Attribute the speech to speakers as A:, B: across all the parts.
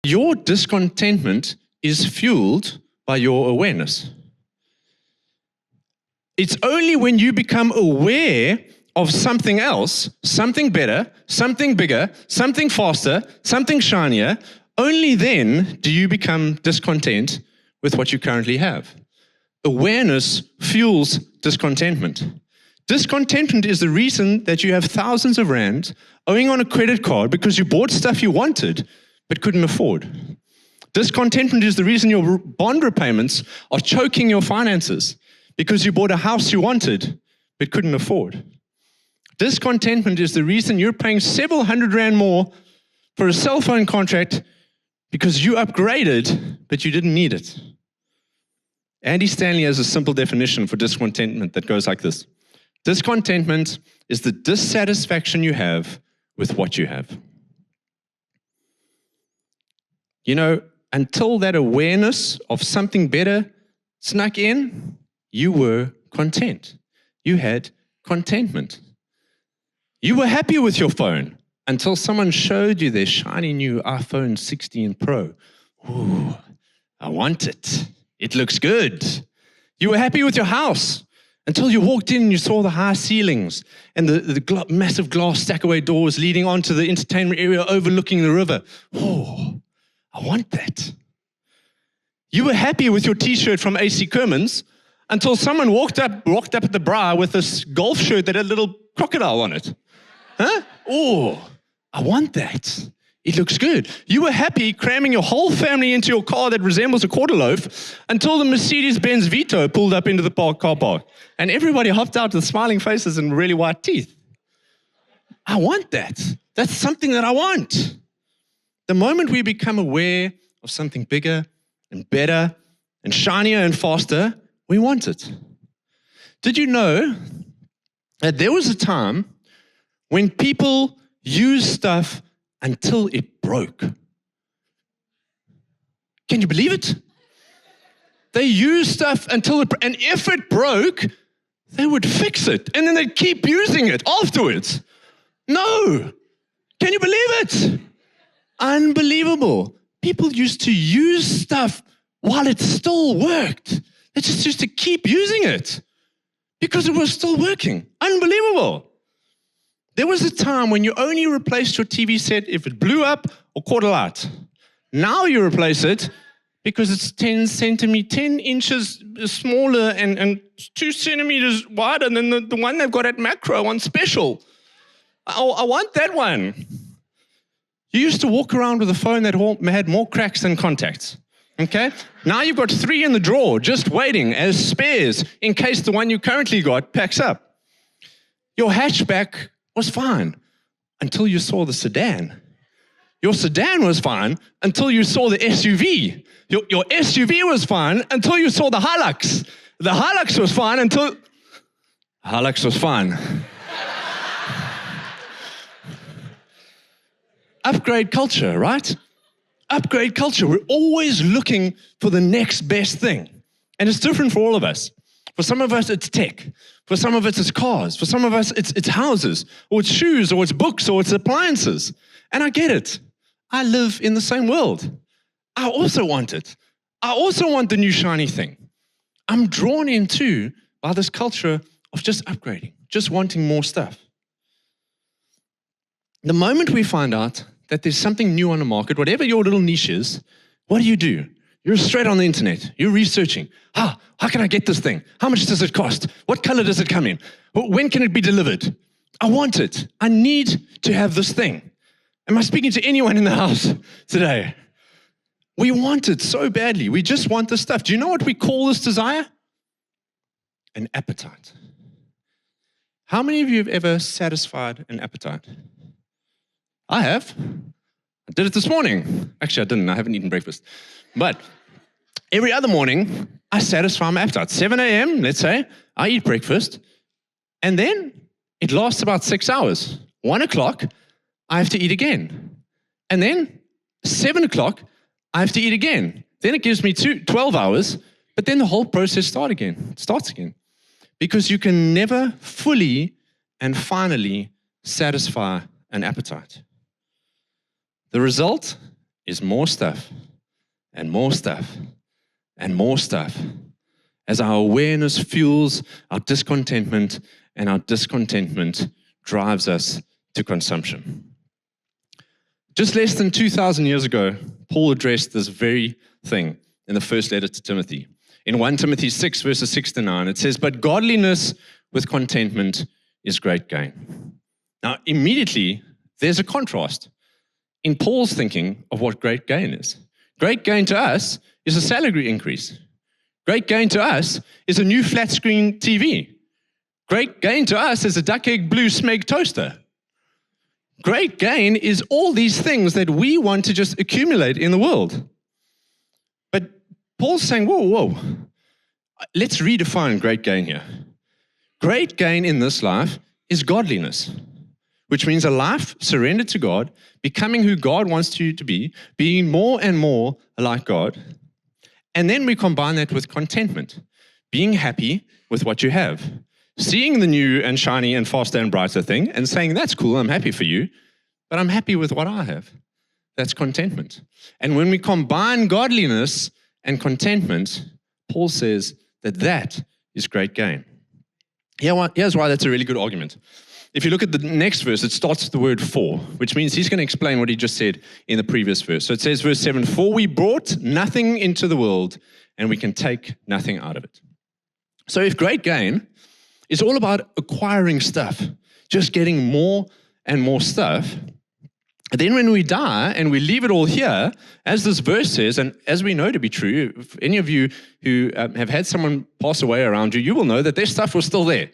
A: your discontentment is fueled by your awareness. It's only when you become aware of something else, something better, something bigger, something faster, something shinier, only then do you become discontent with what you currently have. Awareness fuels discontentment. Discontentment is the reason that you have thousands of rands owing on a credit card because you bought stuff you wanted but couldn't afford. Discontentment is the reason your bond repayments are choking your finances because you bought a house you wanted but couldn't afford. Discontentment is the reason you're paying several $100 more for a cell phone contract because you upgraded, but you didn't need it. Andy Stanley has a simple definition for discontentment that goes like this. Discontentment is the dissatisfaction you have with what you have. You know, until that awareness of something better snuck in, you were content. You had contentment. You were happy with your phone until someone showed you their shiny new iPhone 16 Pro. Ooh, I want it. It looks good. You were happy with your house until you walked in and you saw the high ceilings and the massive glass stackaway doors leading onto the entertainment area overlooking the river. Oh, I want that. You were happy with your t-shirt from AC Kermans until someone walked up at the bra with this golf shirt that had a little crocodile on it. Huh? Oh, I want that. It looks good. You were happy cramming your whole family into your car that resembles a quarter loaf until the Mercedes-Benz Vito pulled up into the car park and everybody hopped out with smiling faces and really white teeth. I want that. That's something that I want. The moment we become aware of something bigger and better and shinier and faster, we want it. Did you know that there was a time when people used stuff until it broke? Can you believe it? They used stuff until it broke, and if it broke, they would fix it, and then they'd keep using it afterwards. No! Can you believe it? Unbelievable. People used to use stuff while it still worked. They just used to keep using it because it was still working. Unbelievable. There was a time when you only replaced your TV set if it blew up or caught a light. Now you replace it because it's 10 inches smaller and 2 centimeters wider than the one they've got at Macro on special. I want that one. You used to walk around with a phone that had more cracks than contacts. Okay? Now you've got 3 in the drawer just waiting as spares in case the one you currently got packs up. Your hatchback was fine until you saw the sedan. Your sedan was fine until you saw the SUV. Your SUV was fine until you saw the Hilux. The Hilux was fine until... Hilux was fine. Upgrade culture, right? Upgrade culture. We're always looking for the next best thing. And it's different for all of us. For some of us, it's tech. For some of us, it's cars. For some of us, it's houses, or it's shoes, or it's books, or it's appliances. And I get it. I live in the same world. I also want it. I also want the new shiny thing. I'm drawn into by this culture of just upgrading, just wanting more stuff. The moment we find out that there's something new on the market, whatever your little niche is, what do? You're straight on the internet. You're researching. How can I get this thing? How much does it cost? What color does it come in? When can it be delivered? I want it. I need to have this thing. Am I speaking to anyone in the house today? We want it so badly. We just want this stuff. Do you know what we call this desire? An appetite. How many of you have ever satisfied an appetite? I have. I did it this morning. Actually, I didn't. I haven't eaten breakfast. But every other morning, I satisfy my appetite. 7 a.m., let's say, I eat breakfast, and then it lasts about 6 hours. 1 o'clock, I have to eat again. And then 7 o'clock, I have to eat again. Then it gives me 12 hours, but then the whole process starts again. Because you can never fully and finally satisfy an appetite. The result is more stuff and more stuff and more stuff as our awareness fuels our discontentment and our discontentment drives us to consumption. Just less than 2,000 years ago, Paul addressed this very thing in the first letter to Timothy. In 1 Timothy 6, verses 6 to 9, it says, "But godliness with contentment is great gain." Now, immediately, there's a contrast in Paul's thinking of what great gain is. Great gain to us is a salary increase. Great gain to us is a new flat-screen TV. Great gain to us is a duck egg blue smeg toaster. Great gain is all these things that we want to just accumulate in the world. But Paul's saying, whoa, let's redefine great gain here. Great gain in this life is godliness, which means a life surrendered to God, becoming who God wants you to be, being more and more like God. And then we combine that with contentment, being happy with what you have, seeing the new and shiny and faster and brighter thing and saying, that's cool, I'm happy for you, but I'm happy with what I have. That's contentment. And when we combine godliness and contentment, Paul says that is great gain. Here's why that's a really good argument. If you look at the next verse, it starts with the word "for," which means he's going to explain what he just said in the previous verse. So it says, verse 7, "For we brought nothing into the world, and we can take nothing out of it." So if great gain is all about acquiring stuff, just getting more and more stuff, then when we die and we leave it all here, as this verse says, and as we know to be true, if any of you who have had someone pass away around you, you will know that their stuff was still there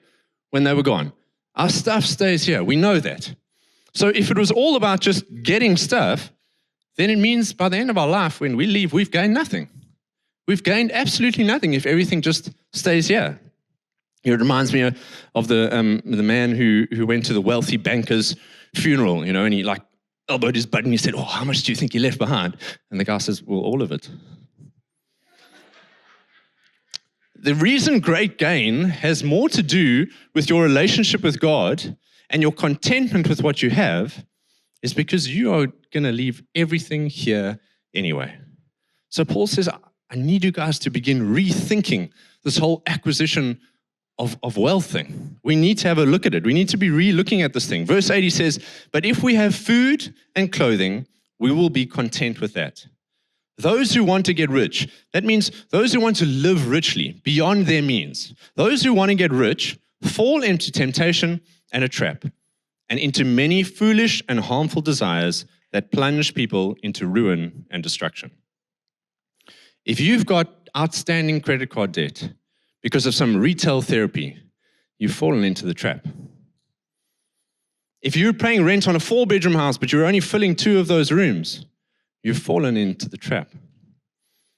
A: when they were gone. Our stuff stays here. We know that. So if it was all about just getting stuff, then it means by the end of our life, when we leave, we've gained nothing. We've gained absolutely nothing if everything just stays here. It reminds me of the man who went to the wealthy banker's funeral, and he elbowed his butt and he said, "Oh, how much do you think he left behind?" And the guy says, "Well, all of it." The reason great gain has more to do with your relationship with God and your contentment with what you have is because you are going to leave everything here anyway. So Paul says, I need you guys to begin rethinking this whole acquisition of wealth thing. We need to have a look at it. We need to be re-looking at this thing. Verse 80 says, "But if we have food and clothing, we will be content with that." Those who want to get rich, that means those who want to live richly beyond their means, those who want to get rich fall into temptation and a trap, and into many foolish and harmful desires that plunge people into ruin and destruction. If you've got outstanding credit card debt because of some retail therapy, you've fallen into the trap. If you're paying rent on a 4-bedroom house, but you're only filling 2 of those rooms, you've fallen into the trap.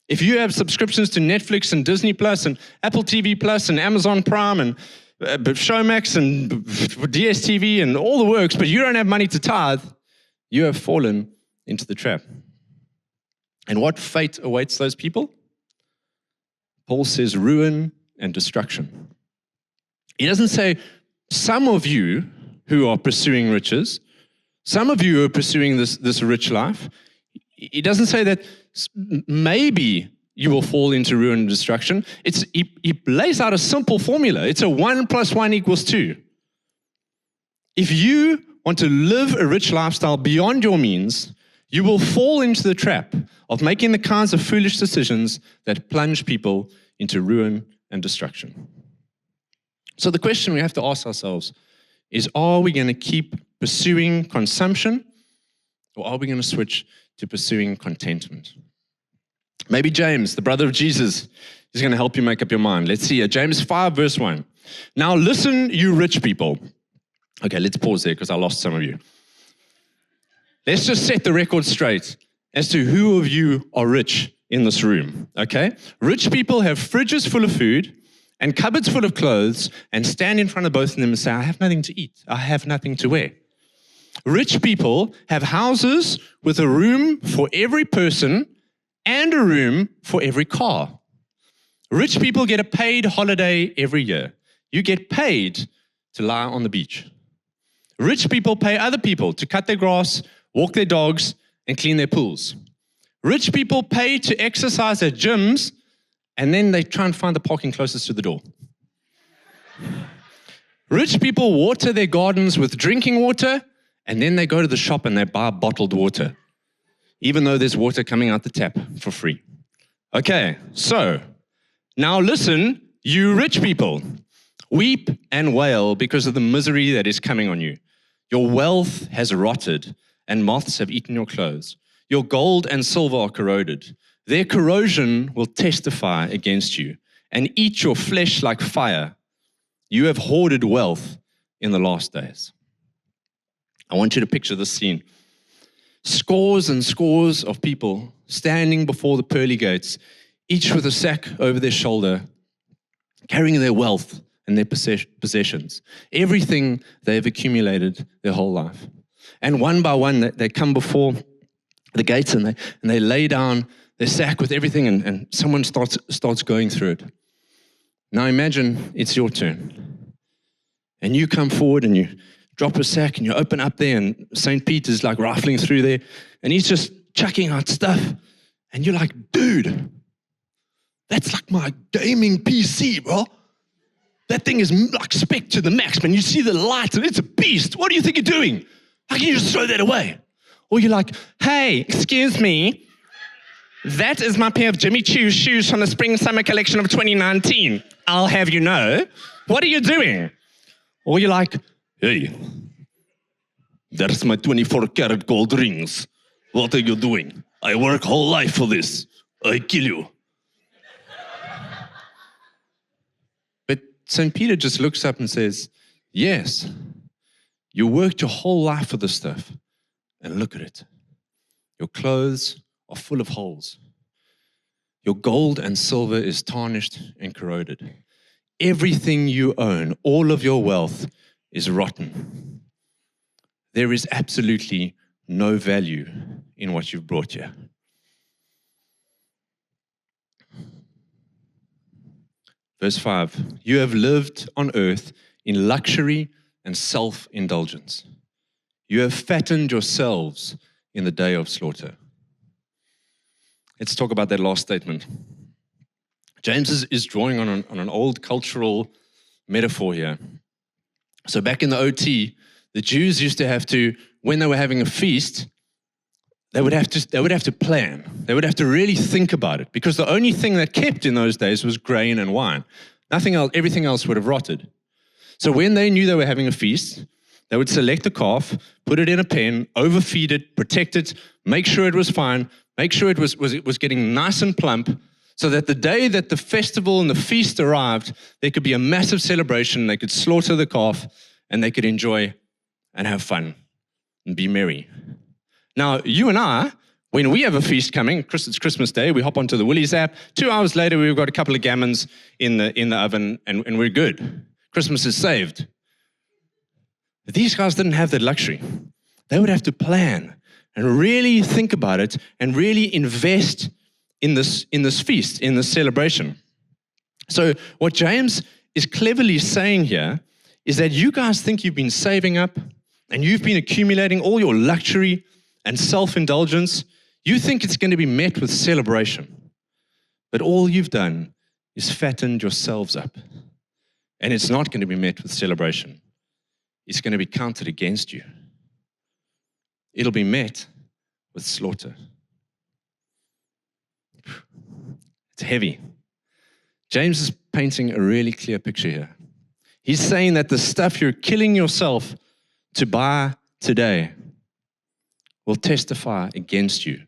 A: If you have subscriptions to Netflix and Disney Plus and Apple TV Plus and Amazon Prime and Showmax and DSTV and all the works, but you don't have money to tithe, you have fallen into the trap. And what fate awaits those people? Paul says ruin and destruction. He doesn't say some of you who are pursuing riches, some of you who are pursuing this rich life. He doesn't say that maybe you will fall into ruin and destruction. He lays out a simple formula. It's a 1 + 1 = 2. If you want to live a rich lifestyle beyond your means, you will fall into the trap of making the kinds of foolish decisions that plunge people into ruin and destruction. So the question we have to ask ourselves is, are we going to keep pursuing consumption, or are we going to switch to pursuing contentment? Maybe James, the brother of Jesus, is going to help you make up your mind. Let's see here. James 5, verse 1. "Now listen, you rich people." Okay, let's pause there because I lost some of you. Let's just set the record straight as to who of you are rich in this room, okay? Rich people have fridges full of food and cupboards full of clothes and stand in front of both of them and say, "I have nothing to eat. I have nothing to wear." Rich people have houses with a room for every person and a room for every car. Rich people get a paid holiday every year. You get paid to lie on the beach. Rich people pay other people to cut their grass, walk their dogs, and clean their pools. Rich people pay to exercise at gyms, and then they try and find the parking closest to the door. Rich people water their gardens with drinking water, and then they go to the shop and they buy bottled water, even though there's water coming out the tap for free. Okay, so now listen, you rich people. Weep and wail because of the misery that is coming on you. Your wealth has rotted, and moths have eaten your clothes. Your gold and silver are corroded. Their corrosion will testify against you and eat your flesh like fire. You have hoarded wealth in the last days. I want you to picture this scene. Scores and scores of people standing before the pearly gates, each with a sack over their shoulder, carrying their wealth and their possessions, everything they've accumulated their whole life. And one by one, they come before the gates and they lay down their sack with everything, and someone starts going through it. Now imagine it's your turn. And you come forward and you drop a sack and you open up there, and St. Peter's like rifling through there, and he's just chucking out stuff. And you're like, dude, that's like my gaming PC, bro. That thing is like spec to the max, man. You see the lights and it's a beast. What do you think you're doing? How can you just throw that away? Or you're like, hey, excuse me. That is my pair of Jimmy Choo shoes from the spring-summer collection of 2019. I'll have you know. What are you doing? Or you're like, hey, that's my 24-karat gold rings. What are you doing? I work whole life for this. I kill you. But St. Peter just looks up and says, yes, you worked your whole life for this stuff. And look at it. Your clothes are full of holes. Your gold and silver is tarnished and corroded. Everything you own, all of your wealth, is rotten. There is absolutely no value in what you've brought here. Verse 5, you have lived on earth in luxury and self-indulgence. You have fattened yourselves in the day of slaughter. Let's talk about that last statement. James is drawing on an old cultural metaphor here. So back in the OT, the Jews used to have to, when they were having a feast, they would have to plan. They would have to really think about it, because the only thing that kept in those days was grain and wine. Nothing else, everything else would have rotted. So when they knew they were having a feast, they would select a calf, put it in a pen, overfeed it, protect it, make sure it was fine, make sure it was getting nice and plump, so that the day that the festival and the feast arrived, there could be a massive celebration. They could slaughter the calf and they could enjoy and have fun and be merry. Now, you and I, when we have a feast coming, it's Christmas Day, we hop onto the Woolies app. 2 hours later, we've got a couple of gammons in the oven, and we're good. Christmas is saved. But these guys didn't have that luxury. They would have to plan and really think about it and really invest in this feast, in this celebration. So what James is cleverly saying here is that you guys think you've been saving up and you've been accumulating all your luxury and self-indulgence. You think it's going to be met with celebration. But all you've done is fattened yourselves up. And it's not going to be met with celebration. It's going to be counted against you. It'll be met with slaughter. It's heavy. James is painting a really clear picture here. He's saying that the stuff you're killing yourself to buy today will testify against you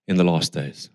A: in the last days.